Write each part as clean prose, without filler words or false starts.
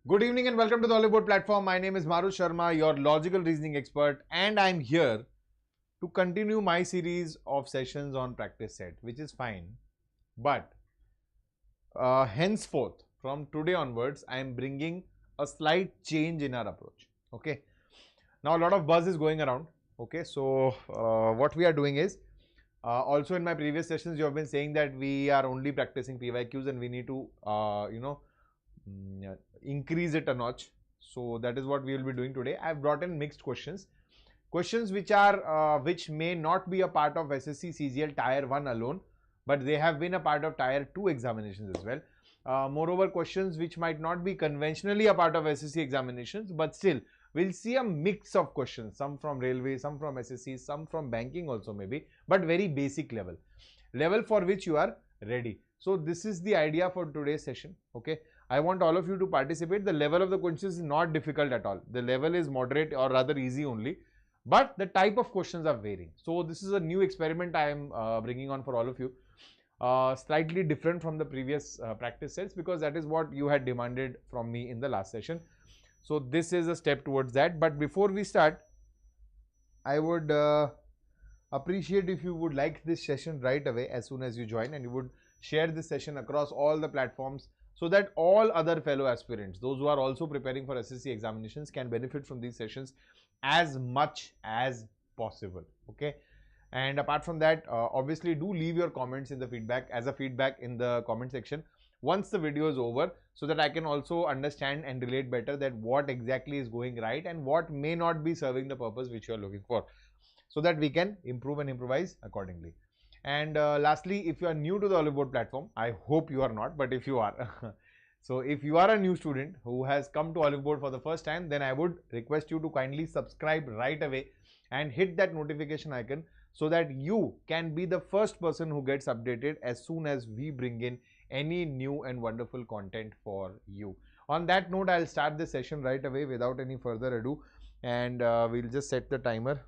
Good evening and welcome to the oliveboard platform. My name is Maru Sharma, your logical reasoning expert, and I'm here to continue my series of sessions on practice set, which is fine. But henceforth, from today onwards, I am bringing a slight change in our approach. Okay. Now, a lot of buzz is going around. Okay. So, what we are doing is also in my previous sessions, you have been saying that we are only practicing PYQs and we need to, increase it a notch. So that is what we will be doing today. I have brought in mixed questions, which may not be a part of SSC CGL Tier 1 alone, but they have been a part of Tier 2 examinations as well. Moreover, questions which might not be conventionally a part of SSC examinations, but still we'll see a mix of questions, some from railway, some from SSC, some from banking also maybe, but very basic level for which you are ready. So this is the idea for today's session. Okay, I want all of you to participate. The level of the questions is not difficult at all. The level is moderate or rather easy only, but the type of questions are varying. So this is a new experiment I am bringing on for all of you. Slightly different from the previous practice sets, because that is what you had demanded from me in the last session. So this is a step towards that. But before we start, I would appreciate if you would like this session right away as soon as you join, and you would share this session across all the platforms so that all other fellow aspirants, those who are also preparing for SSC examinations, can benefit from these sessions as much as possible. Okay. And apart from that, obviously do leave your comments in the feedback in the comment section once the video is over, so that I can also understand and relate better that what exactly is going right and what may not be serving the purpose which you are looking for, so that we can improve and improvise accordingly. And lastly, if you are new to the oliveboard platform, I hope you are not, but if you are, so if you are a new student who has come to oliveboard for the first time, then I would request you to kindly subscribe right away and hit that notification icon, so that you can be the first person who gets updated as soon as we bring in any new and wonderful content for you. On that note, I'll start the session right away without any further ado, and we'll just set the timer.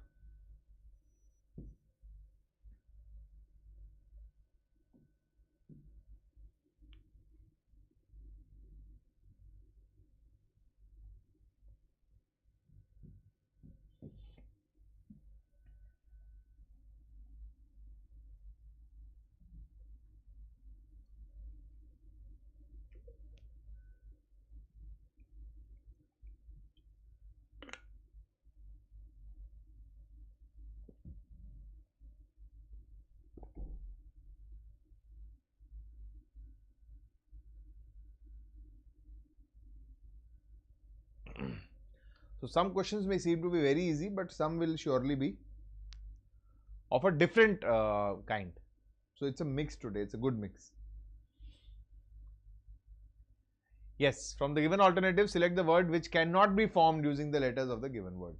So some questions may seem to be very easy, but some will surely be of a different kind. So it's a mix today. It's a good mix. Yes, from the given alternative, select the word which cannot be formed using the letters of the given word.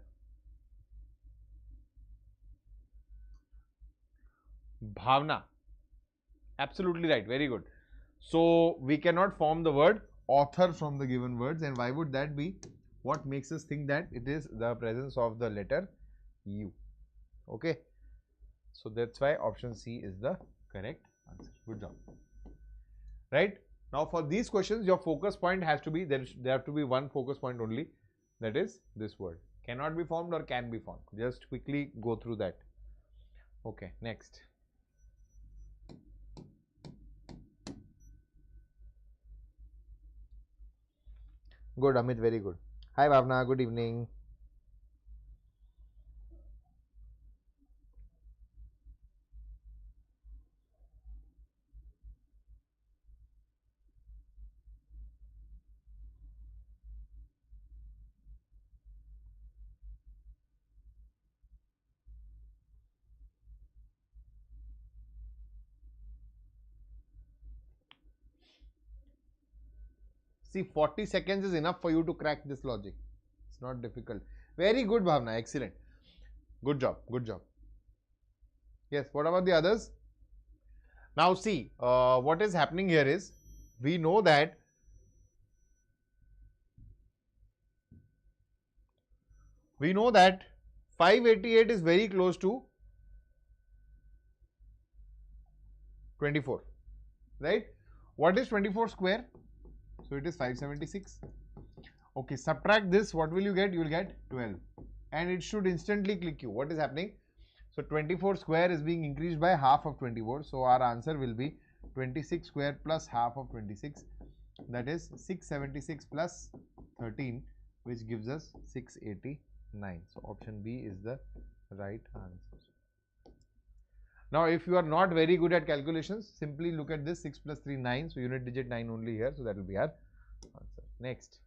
Bhavna. Absolutely right. Very good. So we cannot form the word author from the given words. And why would that be? What makes us think that? It is the presence of the letter U. Okay. So that's why option C is the correct answer. Good job. Right. Now for these questions, your focus point has to be, there have to be one focus point only. That is this word. Cannot be formed or can be formed. Just quickly go through that. Okay. Next. Good, Amit, very good. Hi, Bhavna, good evening. See, 40 seconds is enough for you to crack this logic. It's not difficult. Very good, Bhavna, excellent. Good job, good job. Yes, what about the others? Now see, what is happening here is, we know that 588 is very close to 24, right? What is 24 square? So it is 576. Okay, subtract this, what will you get? You will get 12. And it should instantly click you. What is happening? So 24 square is being increased by half of 24. So our answer will be 26 square plus half of 26. That is 676 plus 13, which gives us 689. So option B is the right answer. Now, if you are not very good at calculations, simply look at this 6 plus 3, 9. So unit digit 9 only here. So that will be our answer. Next.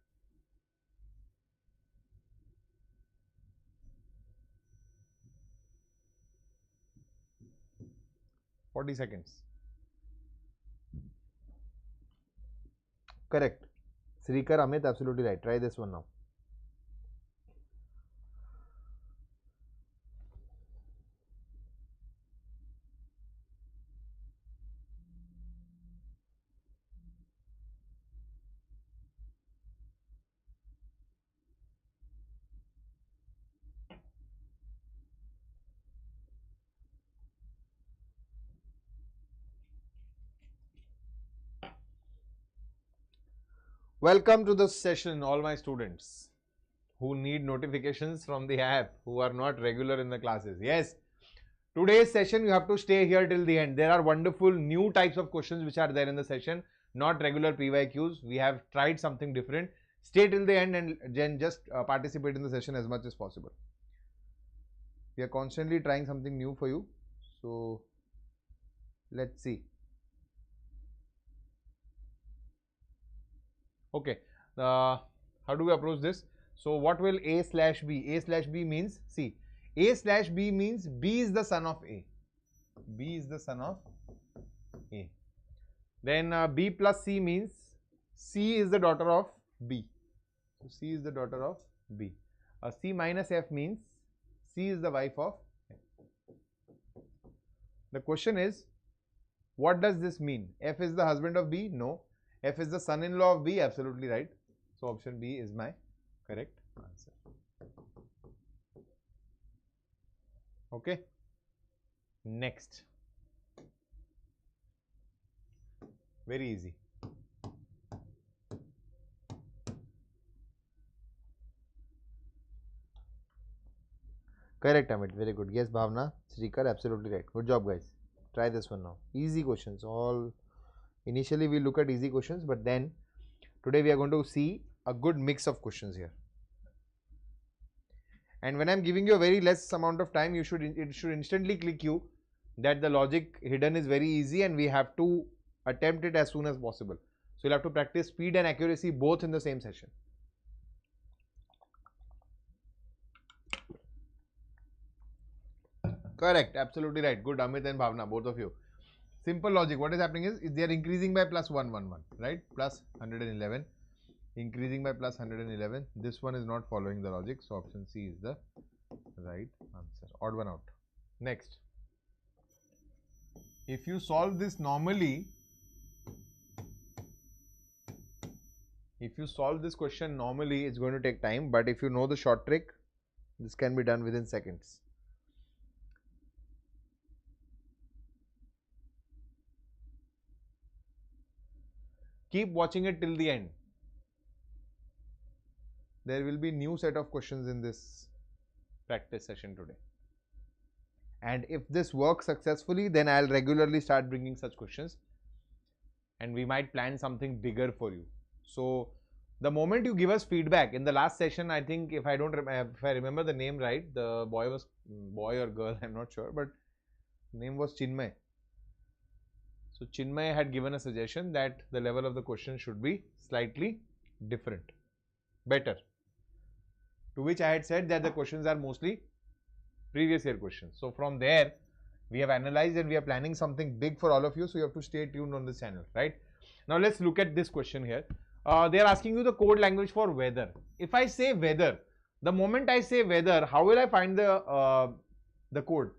"40 seconds. Correct. Srikar, Amit, absolutely right. Try this one now. Welcome to the session, all my students who need notifications from the app, who are not regular in the classes. Yes, today's session you have to stay here till the end. There are wonderful new types of questions which are there in the session, not regular PYQs. We have tried something different. Stay till the end and then just participate in the session as much as possible. We are constantly trying something new for you. So let's see. Okay, how do we approach this? So what will A slash B? A slash B means, see, A slash B means B is the son of A. B is the son of A. Then B plus C means C is the daughter of B. So C is the daughter of B. C minus F means C is the wife of F. The question is, what does this mean? F is the husband of B? No. F is the son-in-law of B? Absolutely right. So option B is my correct answer. Okay. Next. Very easy. Correct, Amit. Very good. Yes, Bhavna. Srikar, absolutely right. Good job, guys. Try this one now. Easy questions. All initially we look at easy questions, but then today we are going to see a good mix of questions here. And when I am giving you a very less amount of time, it should instantly click you that the logic hidden is very easy and we have to attempt it as soon as possible. So you'll have to practice speed and accuracy both in the same session. Correct, absolutely right. Good, Amit and Bhavna, both of you. Simple logic. What is happening is they are increasing by plus 111, right? Plus 111, increasing by plus 111. This one is not following the logic, so option C is the right answer. Odd one out. Next. If you solve this normally, if you solve this question normally, it's going to take time, but if you know the short trick, this can be done within seconds. Keep watching it till the end. There will be new set of questions in this practice session today. And if this works successfully, then I'll regularly start bringing such questions and we might plan something bigger for you. So the moment you give us feedback, in the last session, I think if I remember the name right, the boy or girl, I'm not sure, but name was Chinmay. So Chinmay had given a suggestion that the level of the question should be slightly different, better. To which I had said that the questions are mostly previous year questions. So from there, we have analyzed and we are planning something big for all of you. So you have to stay tuned on this channel, right? Now let's look at this question here. They are asking you the code language for weather. If I say weather, the moment I say weather, how will I find the code?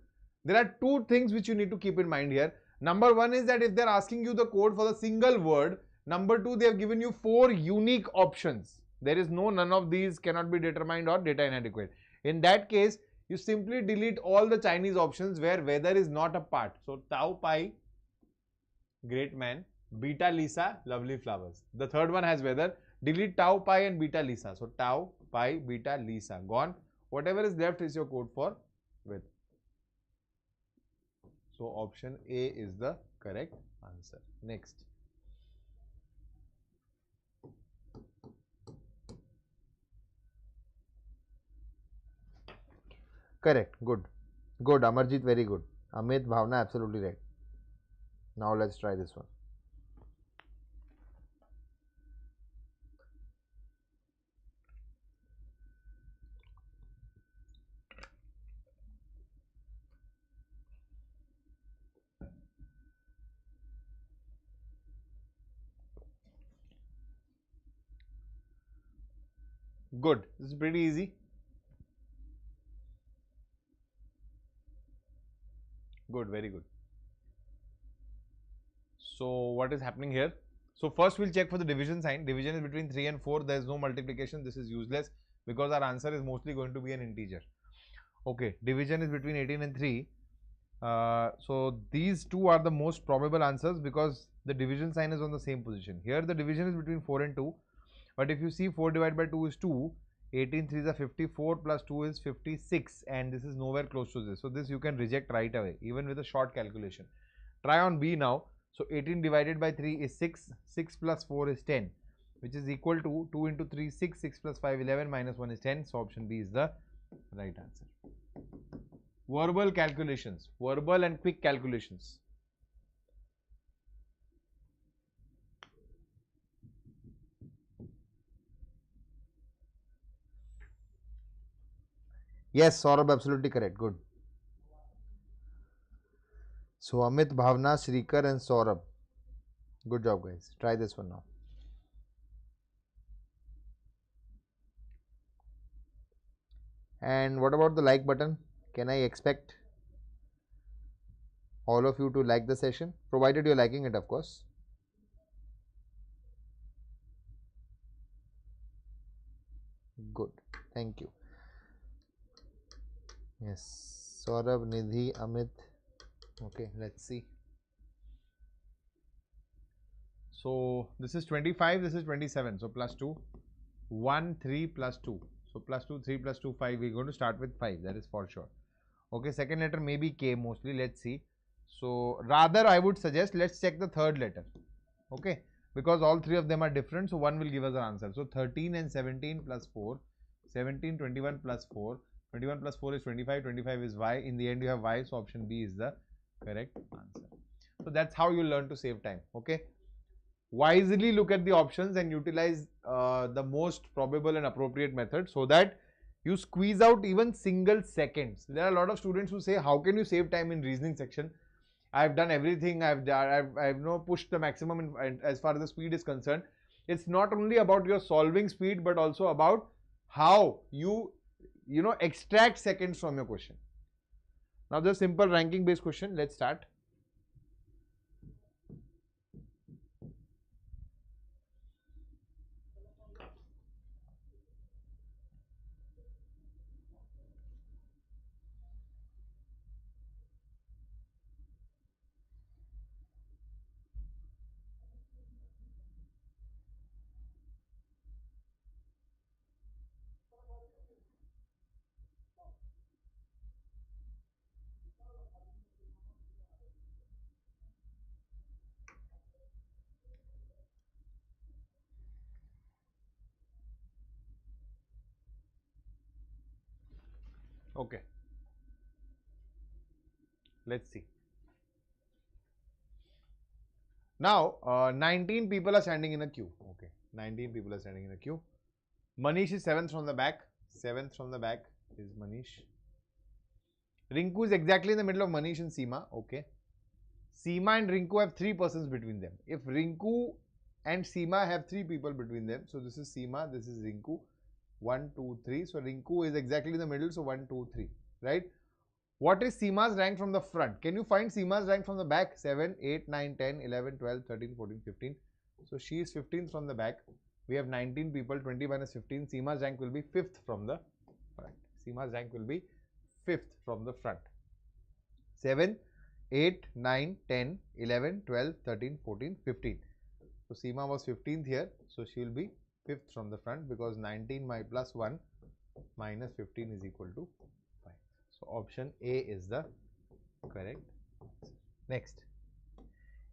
There are two things which you need to keep in mind here. Number one is that if they are asking you the code for the single word, number two, they have given you 4 unique options. There is none of these cannot be determined or data inadequate. In that case, you simply delete all the Chinese options where weather is not a part. So Tau Pai, great man, Beta Lisa, lovely flowers. The third one has weather. Delete tau, pi and beta lisa. So tau, pi, beta, lisa gone. Whatever is left is your code for width. So option A is the correct answer. Next. Correct. Good. Good. Amarjit, very good. Amit, Bhavna, absolutely right. Now let's try this one. Good. This is pretty easy. Good. Very good. So what is happening here? So first we'll check for the division sign. Division is between 3 and 4. There is no multiplication. This is useless because our answer is mostly going to be an integer. Okay. Division is between 18 and 3. So these two are the most probable answers because the division sign is on the same position. Here the division is between 4 and 2. But if you see 4 divided by 2 is 2. 18 3 is 54 plus 2 is 56 and this is nowhere close to this. So this you can reject right away even with a short calculation. Try on B now. So 18 divided by 3 is 6. 6 plus 4 is 10 which is equal to 2 into 3 6. 6 plus 5 11 minus 1 is 10. So option B is the right answer. Verbal calculations. Verbal and quick calculations. Yes, Saurabh, absolutely correct. Good. So Amit, Bhavna, Shrikar and Saurabh. Good job guys. Try this one now. And what about the like button? Can I expect all of you to like the session? Provided you're liking it, of course. Good. Thank you. Yes. Saurabh, Nidhi, Amit. Okay, let's see. So this is 25, this is 27. So plus 2. 1, 3 plus 2. So plus 2, 3 plus 2, 5. We're going to start with 5. That is for sure. Okay, second letter may be K mostly. Let's see. So rather I would suggest let's check the third letter. Okay, because all three of them are different. So one will give us an answer. So 13 and 17 plus 4. 17, 21 plus 4. 21 plus 4 is 25. 25 is Y. In the end you have Y. So option B is the correct answer. So that's how you learn to save time. Okay. Wisely look at the options and utilize the most probable and appropriate method so that you squeeze out even single seconds. There are a lot of students who say, how can you save time in reasoning section? I've done everything. I've pushed the maximum as far as the speed is concerned. It's not only about your solving speed, but also about how you extract seconds from your question. Now the simple ranking based question. Let's start. Okay. Let's see. Now, 19 people are standing in a queue. Okay. 19 people are standing in a queue. Manish is 7th from the back. 7th from the back is Manish. Rinku is exactly in the middle of Manish and Seema. Okay. Seema and Rinku have 3 persons between them. If Rinku and Seema have 3 people between them, so this is Seema, this is Rinku. 1, 2, 3. So Rinku is exactly in the middle. So 1, 2, 3. Right? What is Seema's rank from the front? Can you find Seema's rank from the back? 7, 8, 9, 10, 11, 12, 13, 14, 15. So she is 15th from the back. We have 19 people. 20 minus 15. Seema's rank will be 5th from the front. Seema's rank will be 5th from the front. 7, 8, 9, 10, 11, 12, 13, 14, 15. So Seema was 15th here. So she will be fifth from the front, because 19 plus 1 minus 15 is equal to 5. So option A is the correct answer. Next.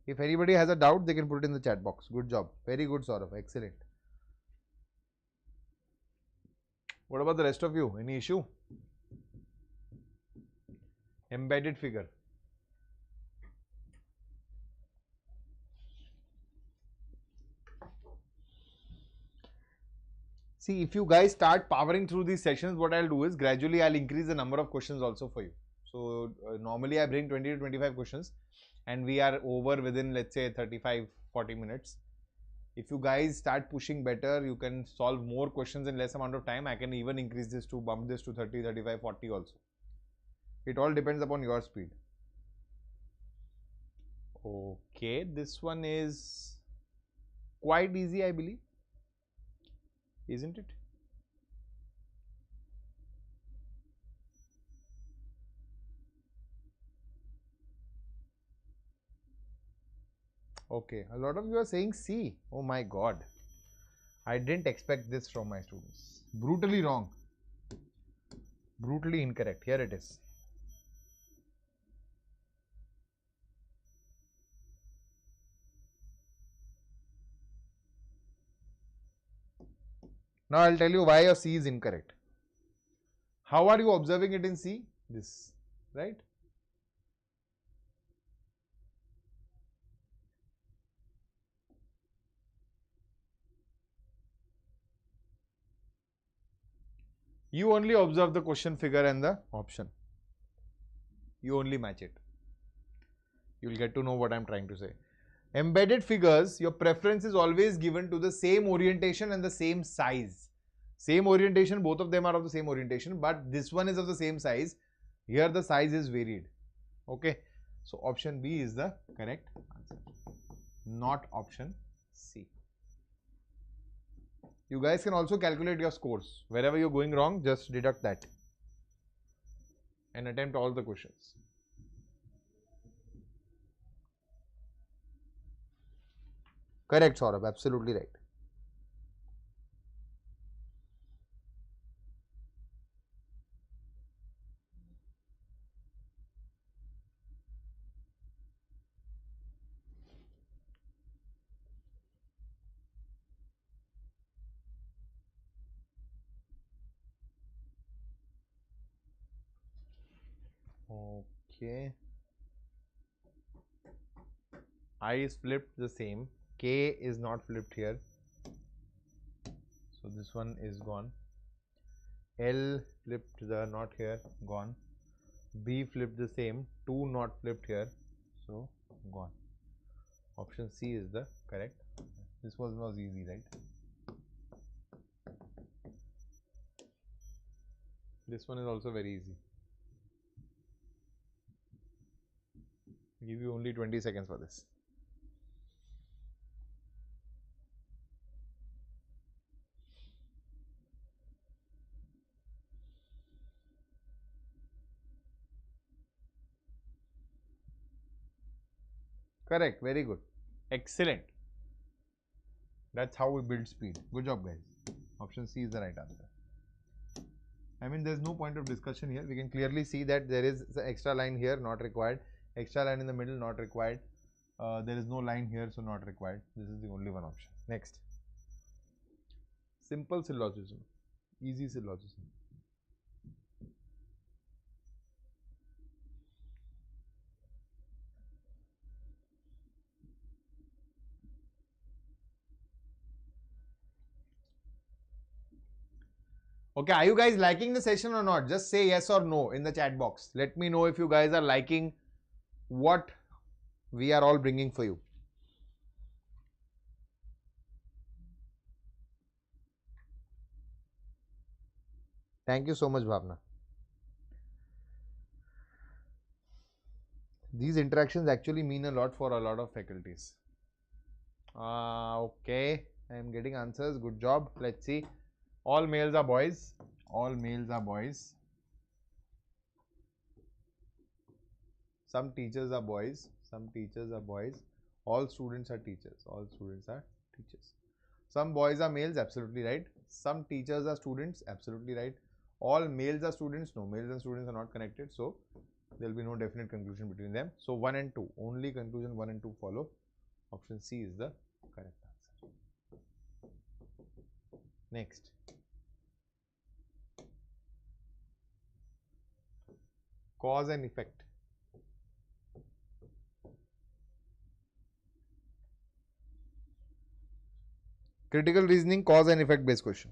If anybody has a doubt, they can put it in the chat box. Good job. Very good, Saurav. Excellent. What about the rest of you? Any issue? Embedded figure. See, if you guys start powering through these sessions, what I'll do is gradually I'll increase the number of questions also for you. So normally I bring 20 to 25 questions and we are over within, let's say, 35-40 minutes. If you guys start pushing better, you can solve more questions in less amount of time. I can even increase this to bump this to 30, 35, 40 also. It all depends upon your speed. Okay, this one is quite easy, I believe. Isn't it? Okay, a lot of you are saying C. Oh my god. I didn't expect this from my students. Brutally wrong. Brutally incorrect. Here it is. Now I'll tell you why your C is incorrect. How are you observing it in C? This, right? You only observe the question figure and the option. You only match it. You will get to know what I'm trying to say. Embedded figures, your preference is always given to the same orientation and the same size. Same orientation, both of them are of the same orientation, but this one is of the same size. Here the size is varied. Okay. So option B is the correct answer, not option C. You guys can also calculate your scores. Wherever you're going wrong, just deduct that and attempt all the questions. Correct, Saurabh. Absolutely right. Okay. I is flipped the same. K is not flipped here. So this one is gone. L flipped the not here, gone. B flipped the same. 2 not flipped here. So gone. Option C is the correct. This was easy, right? This one is also very easy. I'll give you only 20 seconds for this. Correct. Very good. Excellent. That's how we build speed. Good job, guys. Option C is the right answer. I mean, there's no point of discussion here. We can clearly see that there is the extra line here, not required. Extra line in the middle, not required. There is no line here, so not required. This is the only one option. Next. Simple syllogism. Easy syllogism. Okay, are you guys liking the session or not? Just say yes or no in the chat box. Let me know if you guys are liking what we are all bringing for you. Thank you so much, Bhavna. These interactions actually mean a lot for a lot of faculties. Okay, I am getting answers. Good job. Let's see. All males are boys. All males are boys. Some teachers are boys. Some teachers are boys. All students are teachers. All students are teachers. Some boys are males, absolutely right. Some teachers are students, absolutely right. All males are students, no, males and students are not connected, so there will be no definite conclusion between them. So 1 and 2, only conclusion 1 and 2 follow. Option C is the correct answer. Next. Cause and effect. Critical reasoning, cause and effect based question.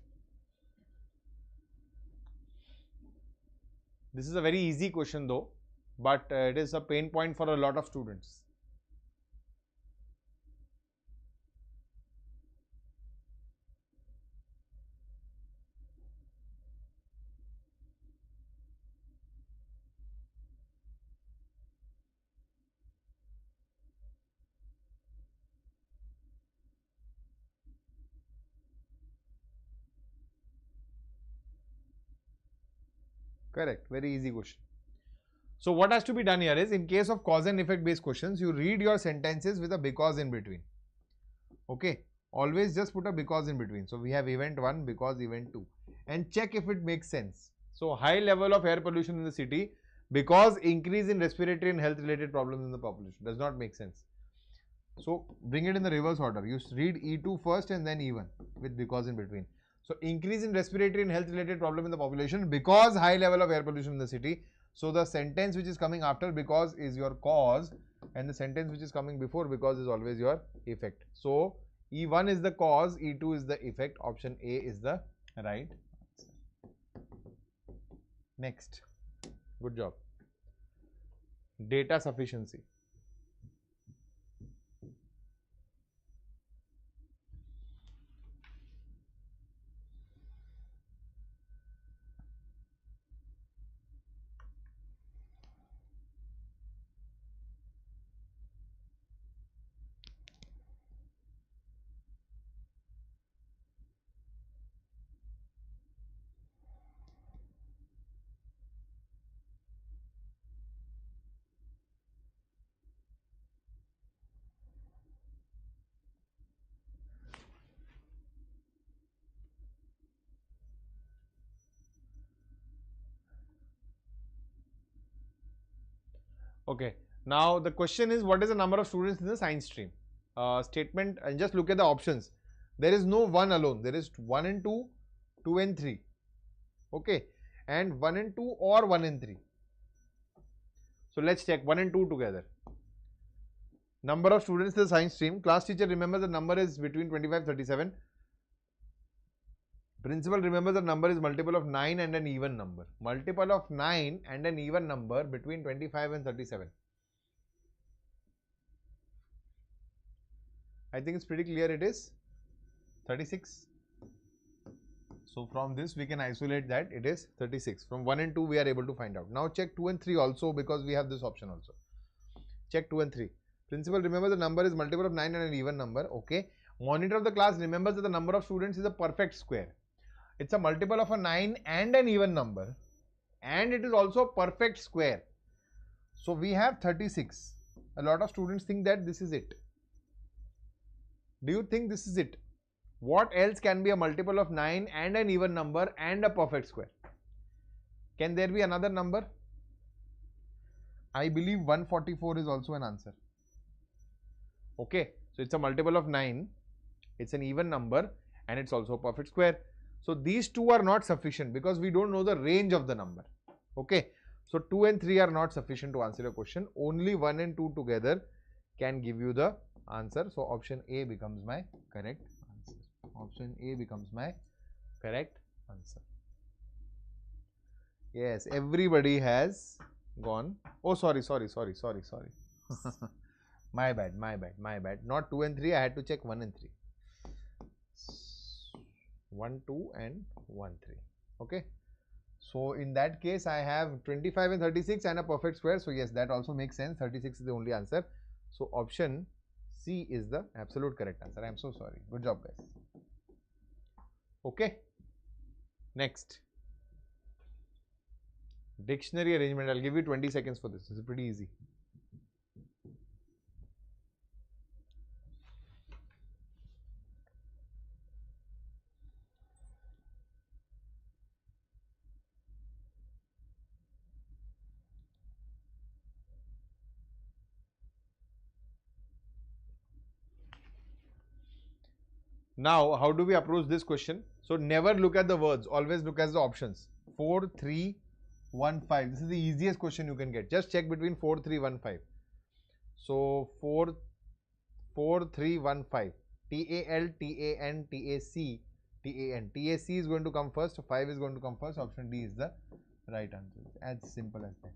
This is a very easy question though, but it is a pain point for a lot of students. Correct, very easy question. So what has to be done here is, in case of cause and effect based questions, you read your sentences with a because in between. Okay, always just put a because in between. So we have event 1 because event 2 and check if it makes sense. So high level of air pollution in the city because increase in respiratory and health related problems in the population. Does not make sense. So bring it in the reverse order. You read E2 first and then E1 with because in between. So increase in respiratory and health related problem in the population because high level of air pollution in the city. So the sentence which is coming after because is your cause and the sentence which is coming before because is always your effect. So E1 is the cause, E2 is the effect. Option A is the right answer. Next. Good job. Data sufficiency. Okay, now the question is, what is the number of students in the science stream? Statement, and just look at the options. There is no 1 alone. There is 1 and 2, 2 and 3. Okay, and 1 and 2 or 1 and 3. So let's check 1 and 2 together. Number of students in the science stream. Class teacher remembers the number is between 25 37. Principal remembers the number is multiple of 9 and an even number. Multiple of 9 and an even number between 25 and 37. I think it's pretty clear it is 36. So from this we can isolate that it is 36. From 1 and 2 we are able to find out. Now check 2 and 3 also because we have this option also. Check 2 and 3. Principal remembers the number is multiple of 9 and an even number. Okay. Monitor of the class remembers that the number of students is a perfect square. It's a multiple of a 9 and an even number and it is also a perfect square. So we have 36. A lot of students think that this is it. Do you think this is it? What else can be a multiple of 9 and an even number and a perfect square? Can there be another number? I believe 144 is also an answer. Okay, so it's a multiple of 9, it's an even number and it's also a perfect square. So these two are not sufficient because we don't know the range of the number. Okay, so 2 and 3 are not sufficient to answer your question. Only 1 and 2 together can give you the answer. So option A becomes my correct answer. Option A becomes my correct answer. Yes, everybody has gone. Oh, sorry. My bad. Not 2 and 3. I had to check 1 and 3. 1, 2 and 1, 3. Okay. So in that case, I have 25 and 36 and a perfect square. So yes, that also makes sense. 36 is the only answer. So option C is the absolute correct answer. I am so sorry. Good job, guys. Okay. Next. Dictionary arrangement. I'll give you 20 seconds for this. This is pretty easy. Now, how do we approach this question? So, never look at the words, always look at the options. 4, 3, 1, 5. This is the easiest question you can get. Just check between 4, 3, 1, 5. So, 4, 4, 3, 1, 5. TAL, TAN, TAC, TAN. TAC is going to come first, 5 is going to come first. Option D is the right answer. As simple as that.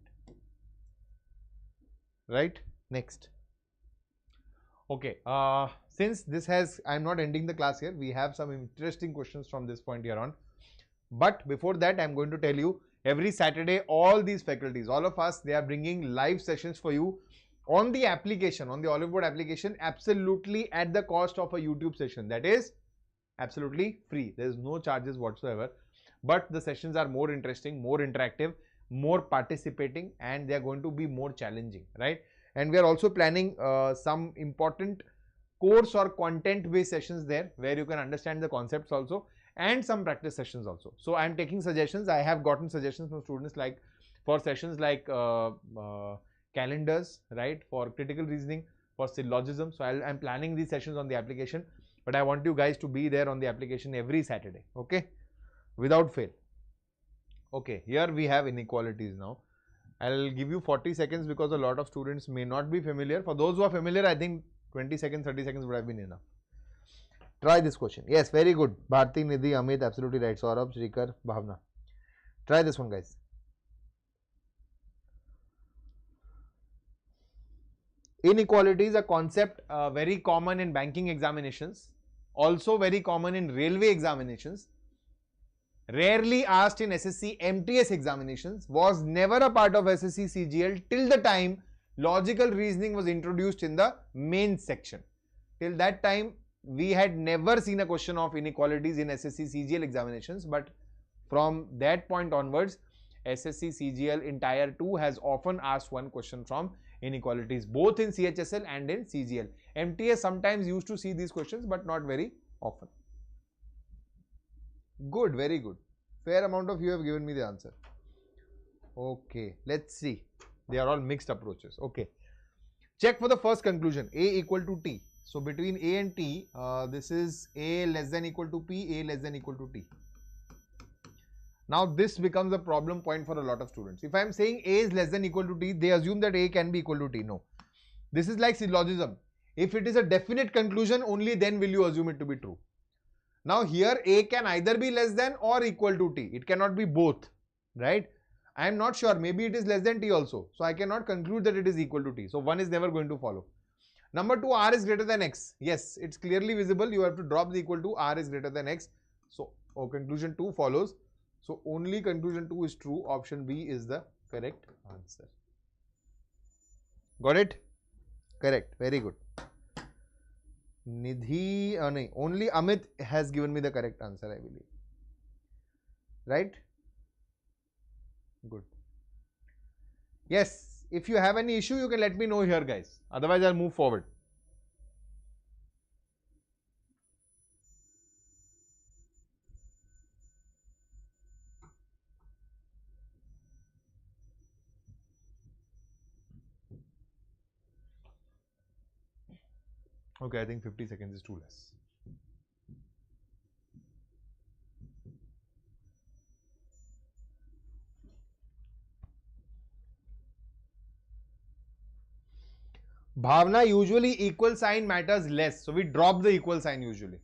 Right? Next. Okay, since this has, I'm not ending the class here, we have some interesting questions from this point here on. But before that, I'm going to tell you, every Saturday, all these faculties, all of us, they are bringing live sessions for you on the application, on the oliveboard application, absolutely at the cost of a YouTube session. That is absolutely free. There is no charges whatsoever. But the sessions are more interesting, more interactive, more participating, and they are going to be more challenging, right? And we are also planning some important course or content based sessions there where you can understand the concepts also, and some practice sessions also. So I am taking suggestions. I have gotten suggestions from students like for sessions like calendars, right, for critical reasoning, for syllogism. So I'm planning these sessions on the application, but I want you guys to be there on the application every Saturday, okay, without fail. Okay, here we have inequalities now. I'll give you 40 seconds because a lot of students may not be familiar. For those who are familiar, I think 20 seconds, 30 seconds would have been enough. Try this question. Yes, very good. Bharti, Nidhi, Amit, absolutely right. Saurabh, Shrikar, Bhavna. Try this one, guys. Inequality is a concept very common in banking examinations, also very common in railway examinations, rarely asked in SSC MTS examinations, was never a part of SSC CGL till the time logical reasoning was introduced in the main section. Till that time, we had never seen a question of inequalities in SSC CGL examinations, but from that point onwards, SSC CGL in Tier 2 has often asked one question from inequalities, both in CHSL and in CGL. MTS sometimes used to see these questions, but not very often. Good, very good. Fair amount of you have given me the answer. Okay, let's see. They are all mixed approaches. Okay. Check for the first conclusion. A equal to T. So between A and T, this is A less than equal to P, A less than equal to T. Now this becomes a problem point for a lot of students. If I am saying A is less than equal to T, they assume that A can be equal to T. No. This is like syllogism. If it is a definite conclusion, only then will you assume it to be true. Now here A can either be less than or equal to T. It cannot be both, right? I am not sure. Maybe it is less than T also. So I cannot conclude that it is equal to T. So 1 is never going to follow. Number 2, R is greater than X. Yes, it's clearly visible. You have to drop the equal to, R is greater than X. So conclusion 2 follows. So only conclusion 2 is true. Option B is the correct answer. Got it? Correct. Very good. Nidhi, no, only Amit has given me the correct answer, I believe. Right? Good. Yes, if you have any issue, you can let me know here, guys. Otherwise, I'll move forward. Okay, I think 50 seconds is too less. Bhavna, usually equal sign matters less. So we drop the equal sign usually.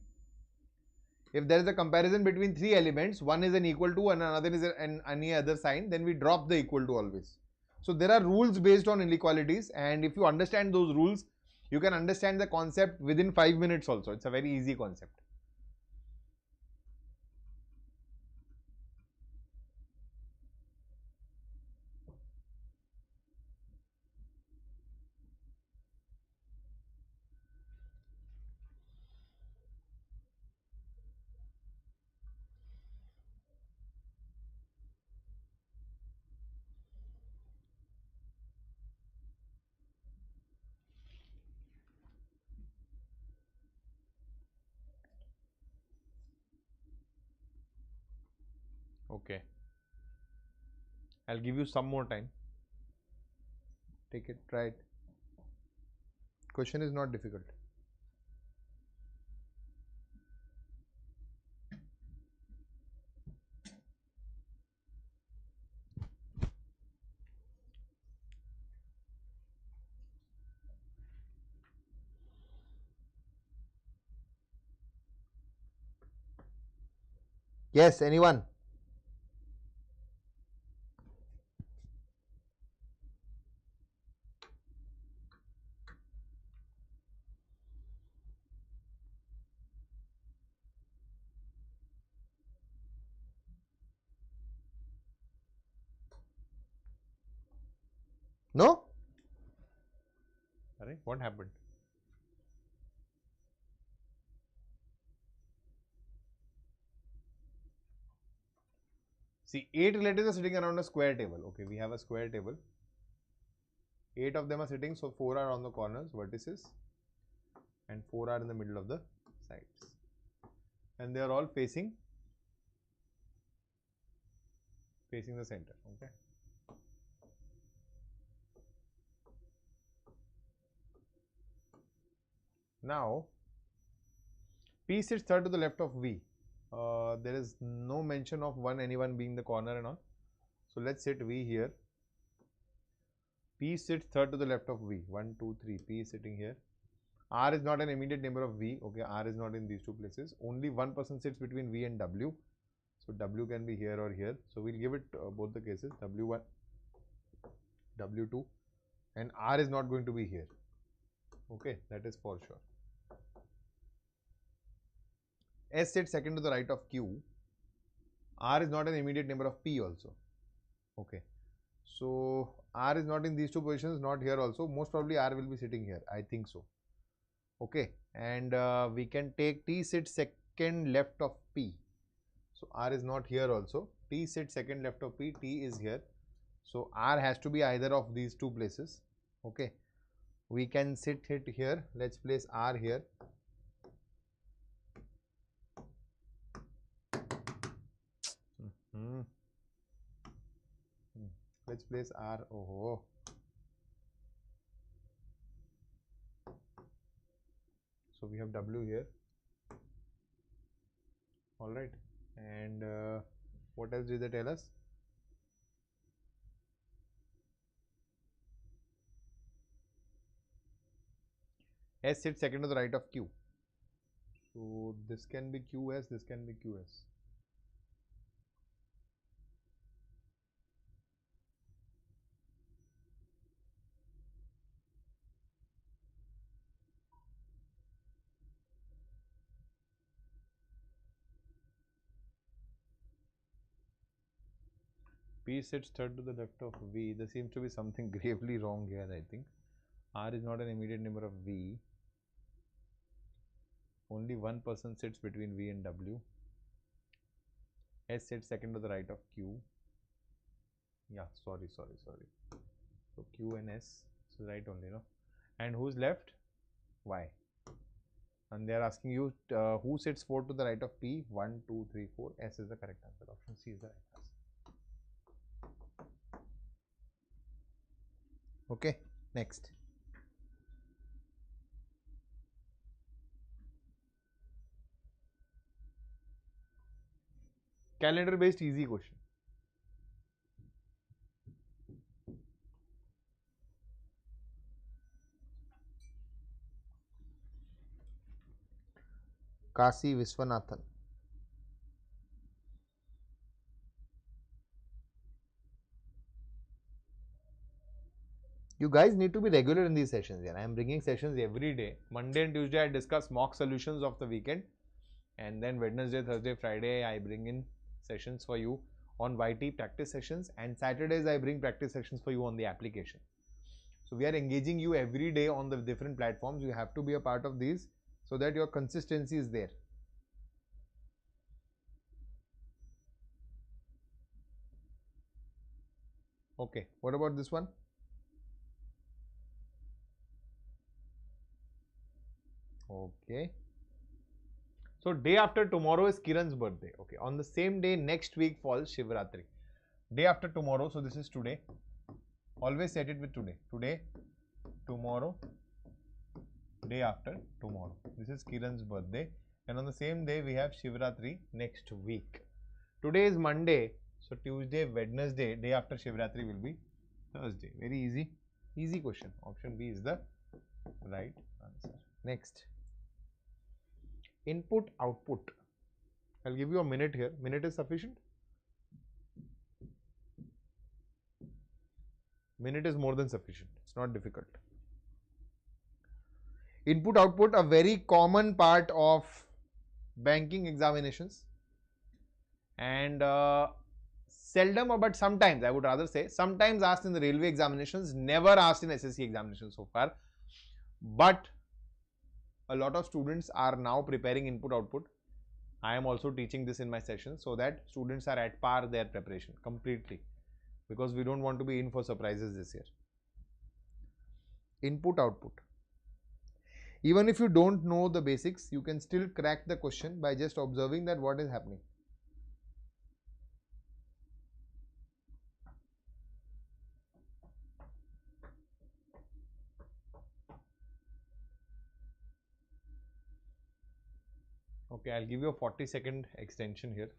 If there is a comparison between 3 elements, one is an equal to and another is any other sign, then we drop the equal to always. So there are rules based on inequalities, and if you understand those rules, you can understand the concept within 5 minutes also. It's a very easy concept. Okay. I'll give you some more time. Take it, try it. Question is not difficult. Yes, anyone? No? Alright, what happened? See, 8 relatives are sitting around a square table. Okay, we have a square table. 8 of them are sitting, so 4 are on the corners, vertices, and 4 are in the middle of the sides. And they are all facing the center. Okay. Now, P sits third to the left of V. There is no mention of anyone being the corner and all. So let's set V here. P sits third to the left of V. 1, 2, 3. P is sitting here. R is not an immediate neighbor of V. Okay, R is not in these two places. Only one person sits between V and W. So W can be here or here. So we'll give it both the cases, W1, W2, and R is not going to be here. Okay, that is for sure. S sits second to the right of Q. R is not an immediate neighbor of P also. Okay, so R is not in these two positions, not here also. Most probably R will be sitting here. I think so. Okay, and we can take T sits second left of P. So R is not here also. T sits second left of P. T is here. So R has to be either of these two places. Okay, we can sit it here. Let's place R here. Let's place R. Oh. So we have W here. All right. And what else did they tell us? S sits second to the right of Q. So this can be QS, this can be QS. P sits third to the left of V. There seems to be something gravely wrong here, I think. R is not an immediate neighbor of V. Only one person sits between V and W. S sits second to the right of Q. Yeah, sorry. So Q and S, so right only, no? And who's left? Y. And they are asking you who sits 4 to the right of P? 1, 2, 3, 4. S is the correct answer. Option C is the right answer. Okay, next. Calendar based easy question. Kasi Viswanathan. You guys need to be regular in these sessions. Yeah, I am bringing sessions every day. Monday and Tuesday I discuss mock solutions of the weekend, and then Wednesday, Thursday, Friday I bring in sessions for you on YT practice sessions, and Saturdays I bring practice sessions for you on the application. So we are engaging you every day on the different platforms. You have to be a part of these so that your consistency is there. Okay, what about this one? Okay. So day after tomorrow is Kiran's birthday. Okay, on the same day next week falls Shivratri. Day after tomorrow, so this is today. Always set it with today. Today, tomorrow, day after tomorrow. This is Kiran's birthday. And on the same day we have Shivratri next week. Today is Monday, so Tuesday, Wednesday, day after Shivratri will be Thursday. Very easy. Easy question. Option B is the right answer. Next. Input, output. I'll give you a minute here. Minute is sufficient? Minute is more than sufficient. It's not difficult. Input output, a very common part of banking examinations, and seldom, but sometimes, I would rather say, sometimes asked in the railway examinations, never asked in SSC examinations so far. But a lot of students are now preparing input output. I am also teaching this in my sessions so that students are at par their preparation completely, because we don't want to be in for surprises this year. Input output. Even if you don't know the basics, you can still crack the question by just observing that what is happening. Okay, I'll give you a 40-second extension here.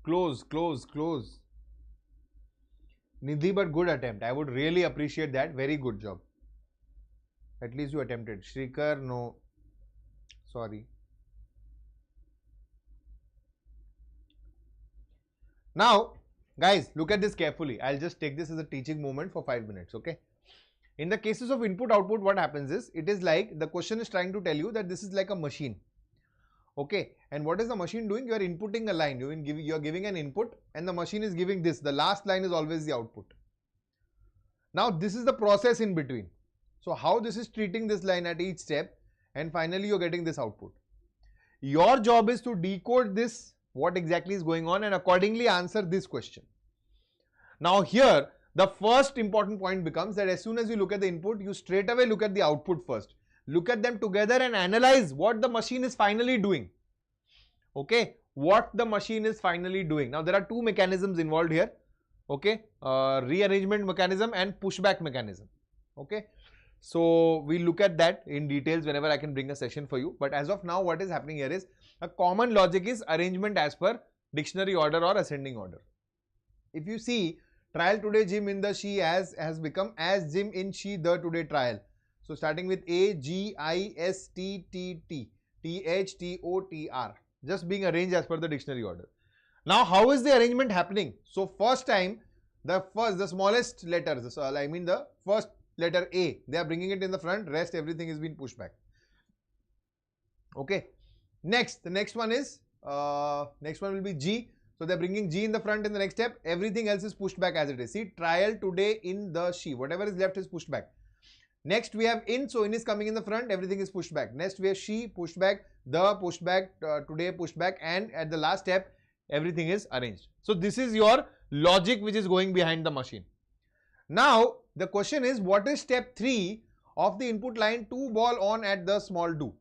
Close. Nidhi, but good attempt. I would really appreciate that. Very good job. At least you attempted. Shrikar, no. Sorry. Now, guys, look at this carefully. I'll just take this as a teaching moment for 5 minutes, okay? In the cases of input output, what happens is, it is like the question is trying to tell you that this is like a machine. Okay, and what is the machine doing? You are inputting a line, you are giving an input, and the machine is giving this. The last line is always the output. Now this is the process in between. So how this is treating this line at each step, and finally you are getting this output. Your job is to decode this, what exactly is going on, and accordingly answer this question. Now here, the first important point becomes that as soon as you look at the input, you straight away look at the output first. Look at them together and analyze what the machine is finally doing. Okay, what the machine is finally doing. Now there are two mechanisms involved here. Okay, rearrangement mechanism and pushback mechanism. Okay, so we look at that in details whenever I can bring a session for you. But as of now, what is happening here is a common logic is arrangement as per dictionary order or ascending order. If you see, trial today gym in the she has become as gym in she the today trial. So starting with A, G, I, S, T, T, T, T, H, T, O, T, R, just being arranged as per the dictionary order. Now, how is the arrangement happening? So first time, the smallest letter, I mean the first letter A, they are bringing it in the front, rest everything is being pushed back. Okay. Next, the next one is, next one will be G. So they are bringing G in the front in the next step, everything else is pushed back as it is. See, trial today in the she, whatever is left is pushed back. Next we have in, so in is coming in the front, everything is pushed back. Next we have she, pushed back, the pushed back, today pushed back, and at the last step, everything is arranged. So this is your logic which is going behind the machine. Now the question is, what is step 3 of the input line to ball on at the small do?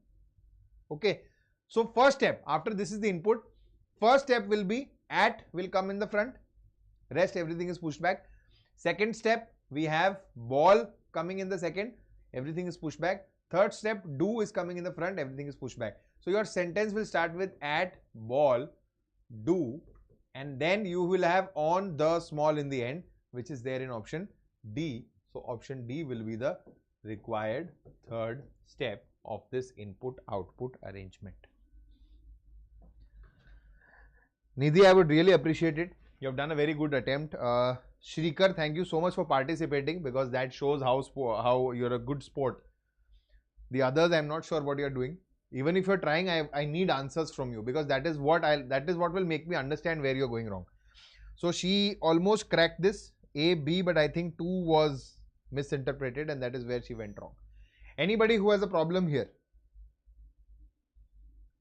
Okay, so first step, after this is the input, first step will be at will come in the front, rest everything is pushed back. Second step, we have ball coming in the second, everything is pushed back. Third step, do is coming in the front, everything is pushed back. So your sentence will start with at, ball, do, and then you will have on the small in the end, which is there in option D. So option D will be the required third step of this input output arrangement. Nidhi, I would really appreciate it. You have done a very good attempt. Shrikar, thank you so much for participating, because that shows how you're a good sport. The others, I'm not sure what you're doing. Even if you're trying, I need answers from you, because that is what will make me understand where you're going wrong. So she almost cracked this A, B, but I think 2 was misinterpreted, and that is where she went wrong. Anybody who has a problem here?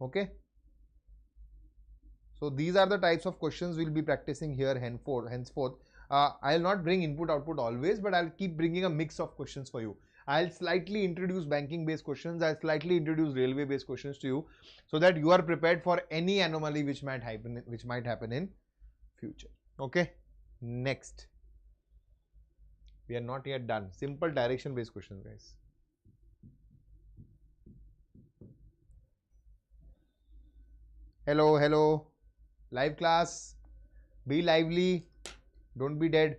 Okay. So these are the types of questions we'll be practicing here henceforth. I'll not bring input output always, but I'll keep bringing a mix of questions for you. I'll slightly introduce banking based questions, I'll slightly introduce railway based questions to you, so that you are prepared for any anomaly which might happen in future. Okay, next. We are not yet done. Simple direction based questions, guys. Hello, hello. Live class. Be lively. Don't be dead.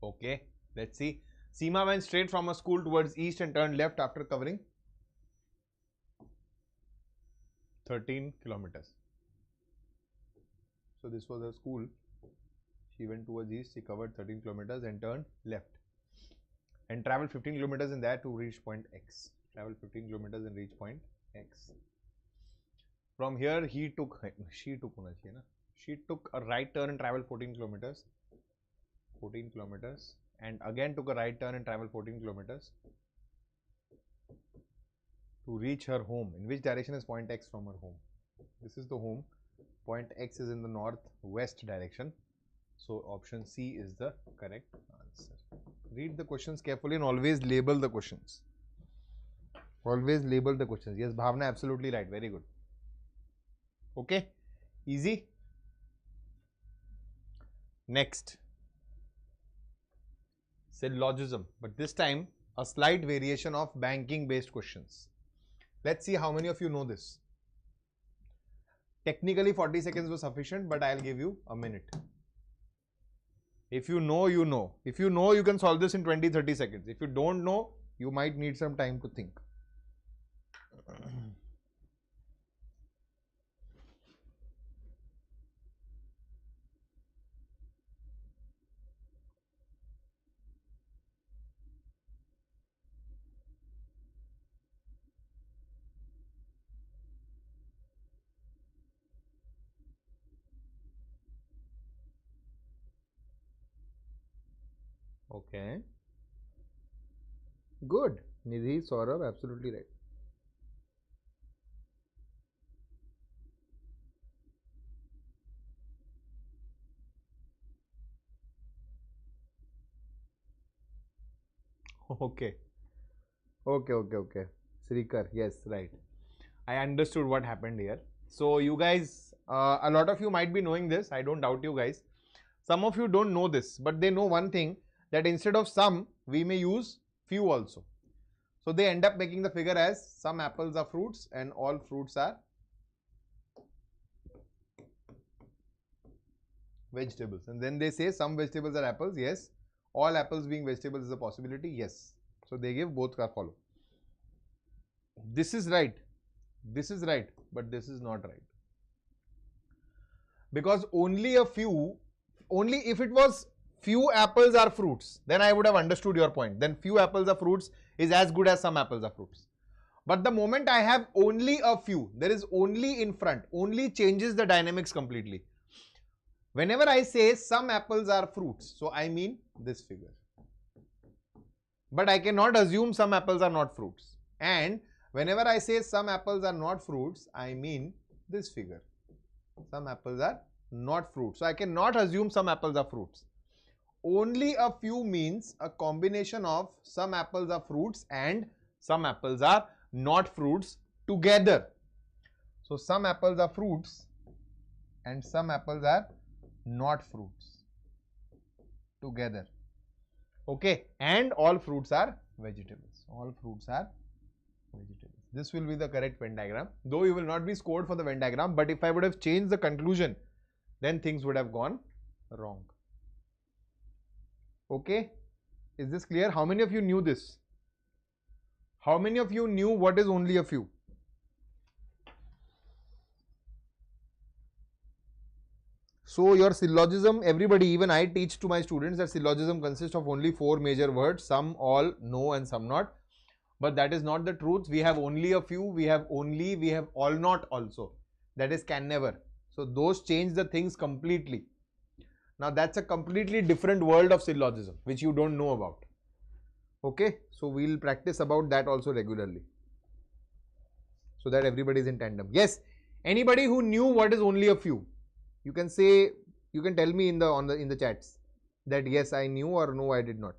Okay, let's see. Seema went straight from a school towards east and turned left after covering 13 kilometers. So this was a school. She went towards east, she covered 13 kilometers and turned left. And traveled 15 kilometers in that to reach point X. Travel 15 kilometers and reach point X. From here, she took a right turn and traveled 14 kilometers. 14 kilometers. And again took a right turn and traveled 14 kilometers to reach her home. In which direction is point X from her home? This is the home. Point X is in the northwest direction. So option C is the correct answer. Read the questions carefully and always label the questions. Always label the questions. Yes, Bhavna, absolutely right. Very good. Okay, easy. Next, syllogism, but this time a slight variation of banking based questions. Let's see how many of you know this. Technically 40 seconds was sufficient, but I'll give you a minute. If you know, you know. If you know, you can solve this in 20-30 seconds. If you don't know, you might need some time to think. Okay. Good. Nidhi, Saurabh, absolutely right. Okay. Okay. Srikar, yes, right. I understood what happened here. So you guys, a lot of you might be knowing this. I don't doubt you guys. Some of you don't know this, but they know one thing, that instead of some, we may use few also. So they end up making the figure as some apples are fruits and all fruits are vegetables. And then they say some vegetables are apples. Yes. All apples being vegetables is a possibility. Yes. So they give both ka follow. This is right. This is right. But this is not right. Because only if it was few apples are fruits, then I would have understood your point. Then few apples are fruits is as good as some apples are fruits. But the moment I have only a few, there is only in front, only changes the dynamics completely. Whenever I say some apples are fruits, so I mean this figure. But I cannot assume some apples are not fruits. And whenever I say some apples are not fruits, I mean this figure. Some apples are not fruits. So I cannot assume some apples are fruits. Only a few means a combination of some apples are fruits and some apples are not fruits together. So some apples are fruits and some apples are not fruits together. Okay, and all fruits are vegetables. All fruits are vegetables. This will be the correct Venn diagram. Though you will not be scored for the Venn diagram, but if I would have changed the conclusion then things would have gone wrong. Okay, is this clear? How many of you knew this? How many of you knew what is only a few? So your syllogism, everybody, even I teach to my students that syllogism consists of only 4 major words, some, all, no and some not. But that is not the truth. We have only a few, we have only, we have all not also. That is can never. So those change the things completely. Now that's a completely different world of syllogism, which you don't know about. Okay, so we'll practice about that also regularly, so that everybody is in tandem. Yes, anybody who knew what is only a few, you can say, you can tell me in the chats that yes I knew or no I did not.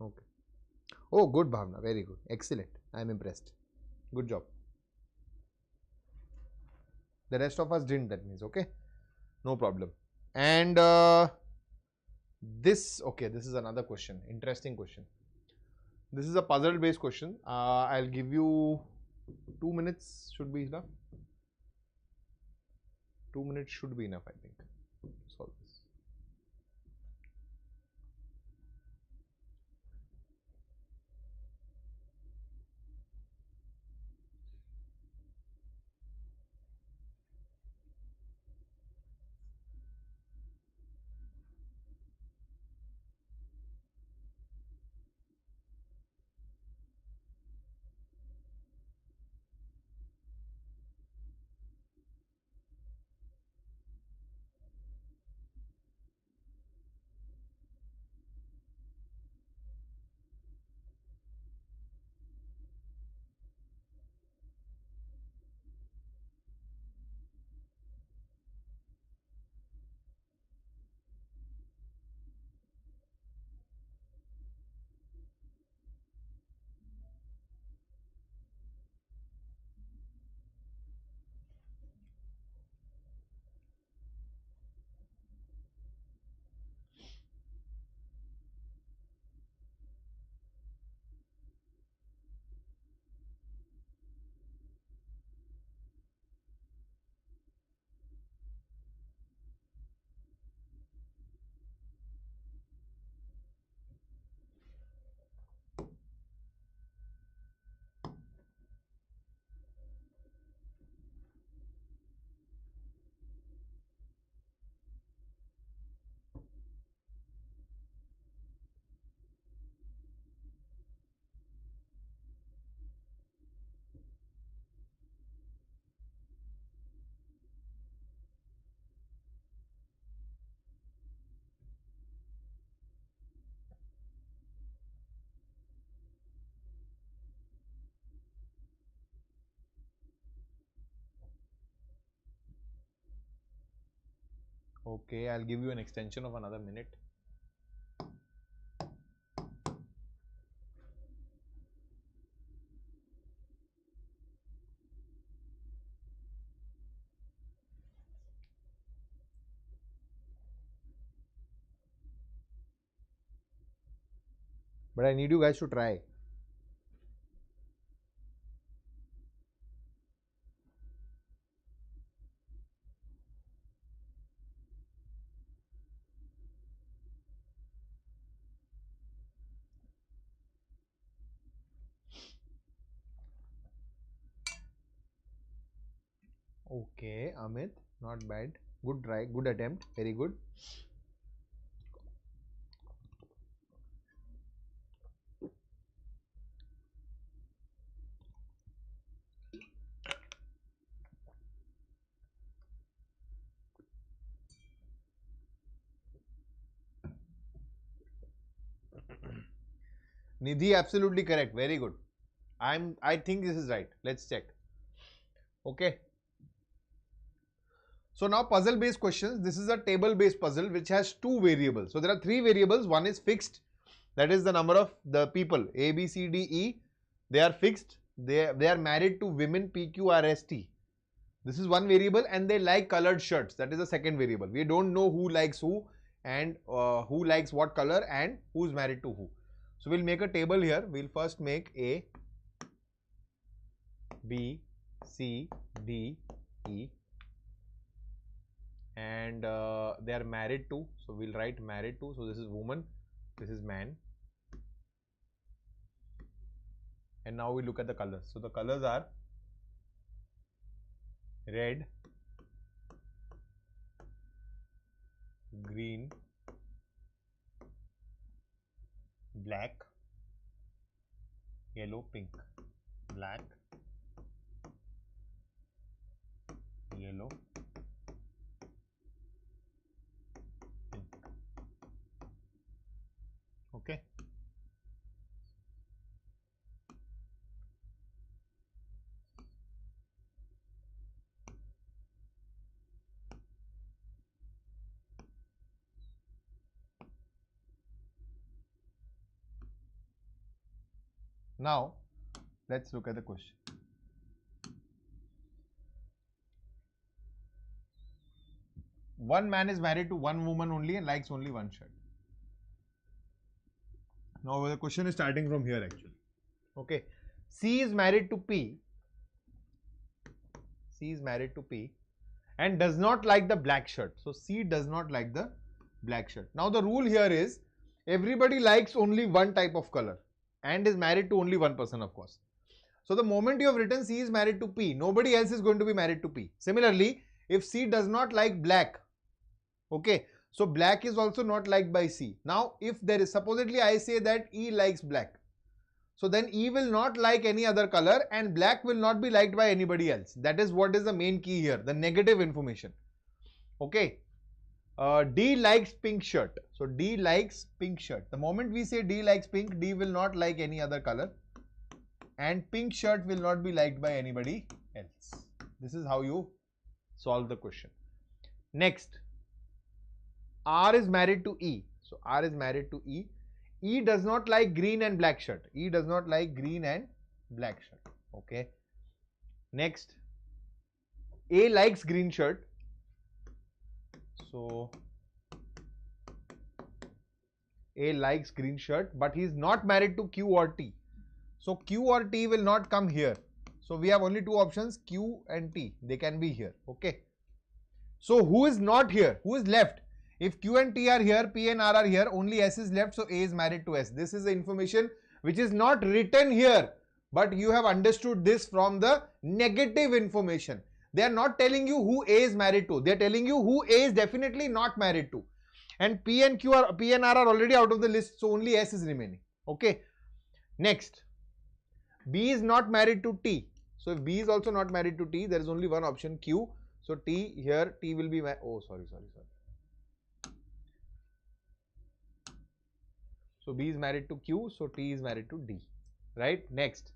Okay. Oh, good Bhavna, very good, excellent. I am impressed. Good job. The rest of us didn't, that means. Okay, no problem. And this, okay, this is another question, interesting question. This is a puzzle based question. I'll give you 2 minutes, should be enough. 2 minutes should be enough, I think, to solve this. Okay, I'll give you an extension of another minute. But I need you guys to try. Okay, Amit, not bad. Good try, good attempt, very good. Nidhi, absolutely correct, very good. I think this is right. Let's check. Okay. So now puzzle based questions. This is a table based puzzle which has 2 variables. So there are 3 variables. One is fixed, that is the number of the people A, B, C, D, E. They are fixed. They are married to women P, Q, R, S, T. This is one variable, and they like colored shirts. That is the second variable. We don't know who likes who and who likes what color and who is married to who. So we'll make a table here. We'll first make A, B, C, D, E, and they are married to. So we'll write married to. So this is woman, this is man. And now we look at the colors. So the colors are red, green, black, yellow, pink. Black, yellow, pink. Okay. Now, let's look at the question. One man is married to one woman only and likes only one shirt. Now, the question is starting from here actually. Okay. C is married to P. C is married to P and does not like the black shirt. So, C does not like the black shirt. Now, the rule here is everybody likes only one type of color and is married to only one person, of course. So, the moment you have written C is married to P, nobody else is going to be married to P. Similarly, if C does not like black, okay, so black is also not liked by C. Now, if there is, supposedly I say that E likes black. So, then E will not like any other color and black will not be liked by anybody else. That is what is the main key here, the negative information. Okay. D likes pink shirt. So, D likes pink shirt. The moment we say D likes pink, D will not like any other color and pink shirt will not be liked by anybody else. This is how you solve the question. Next, R is married to E. So, R is married to E. E does not like green and black shirt. E does not like green and black shirt. Okay. Next, A likes green shirt. So, A likes green shirt, but he is not married to Q or T. So, Q or T will not come here. So, we have only two options, Q and T. They can be here. Okay. So, who is not here? Who is left? If Q and T are here, P and R are here, only S is left. So, A is married to S. This is the information which is not written here, but you have understood this from the negative information. They are not telling you who A is married to. They are telling you who A is definitely not married to. And P and R are already out of the list. So, only S is remaining. Okay. Next, B is not married to T. So, if B is also not married to T, there is only one option, Q. So, T here, T will be, oh, sorry. So, B is married to Q. So, T is married to D. Right. Next.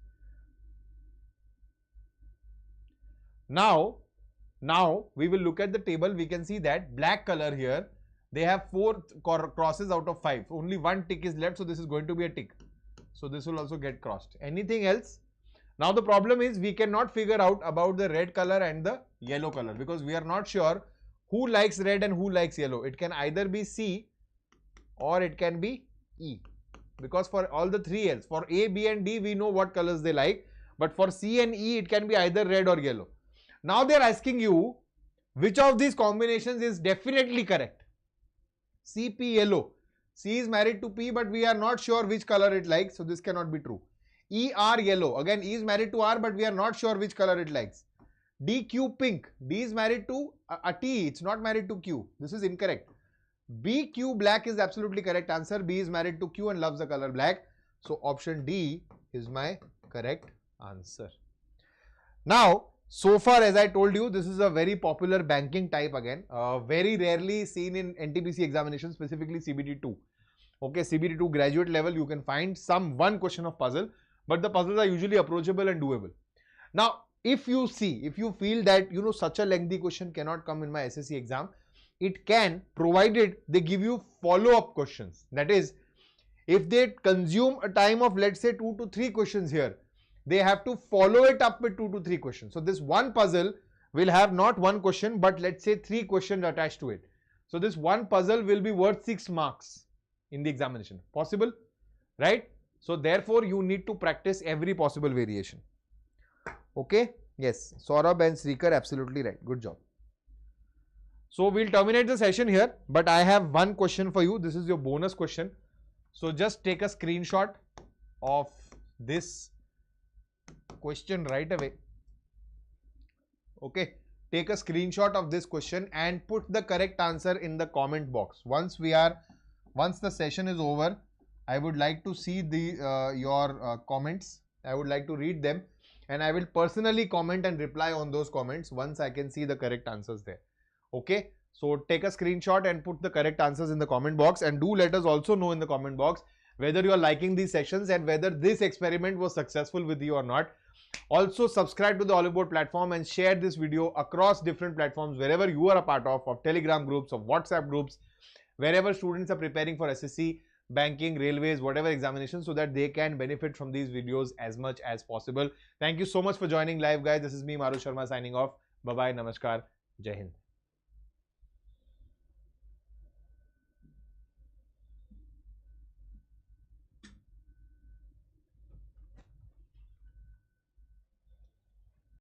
Now we will look at the table. We can see that black color here, they have 4 crosses out of 5. Only one tick is left. So, this is going to be a tick. So, this will also get crossed. Anything else? Now, the problem is we cannot figure out about the red color and the yellow color because we are not sure who likes red and who likes yellow. It can either be C or it can be E, because for all the 3 else, for A, B and D, we know what colors they like. But for C and E, it can be either red or yellow. Now, they are asking you which of these combinations is definitely correct. C, P, yellow. C is married to P, but we are not sure which color it likes. So, this cannot be true. E, R, yellow. Again, E is married to R, but we are not sure which color it likes. D, Q, pink. D is married to a T. It's not married to Q. This is incorrect. B, Q, black is absolutely correct answer. B is married to Q and loves the color black. So, option D is my correct answer. Now, so far as I told you, this is a very popular banking type again. Very rarely seen in NTPC examinations, specifically CBT2. Okay, CBT2 graduate level, you can find one question of puzzle, but the puzzles are usually approachable and doable. Now, if you feel that, such a lengthy question cannot come in my SSC exam, it can, provided they give you follow-up questions. That is, if they consume a time of, let's say, 2 to 3 questions here, they have to follow it up with 2 to 3 questions. So, this one puzzle will have not 1 question, but let's say 3 questions attached to it. So, this one puzzle will be worth 6 marks in the examination. Possible, right? So therefore, you need to practice every possible variation. Okay? Yes, Saurabh and Srikar, absolutely right. Good job. So we'll terminate the session here, but I have one question for you. This is your bonus question. So just take a screenshot of this question right away. Okay, take a screenshot of this question and put the correct answer in the comment box. Once the session is over, I would like to see your comments. I would like to read them, and I will personally comment and reply on those comments once I can see the correct answers there. Okay, so take a screenshot and put the correct answers in the comment box, and do let us also know in the comment box whether you are liking these sessions and whether this experiment was successful with you or not. Also subscribe to the oliveboard platform and share this video across different platforms wherever you are a part of Telegram groups, of WhatsApp groups, wherever students are preparing for SSC, banking, railways, whatever examinations, so that they can benefit from these videos as much as possible. Thank you so much for joining live, guys. This is me, Maru Sharma, signing off. Bye bye, namaskar, Jai Hind.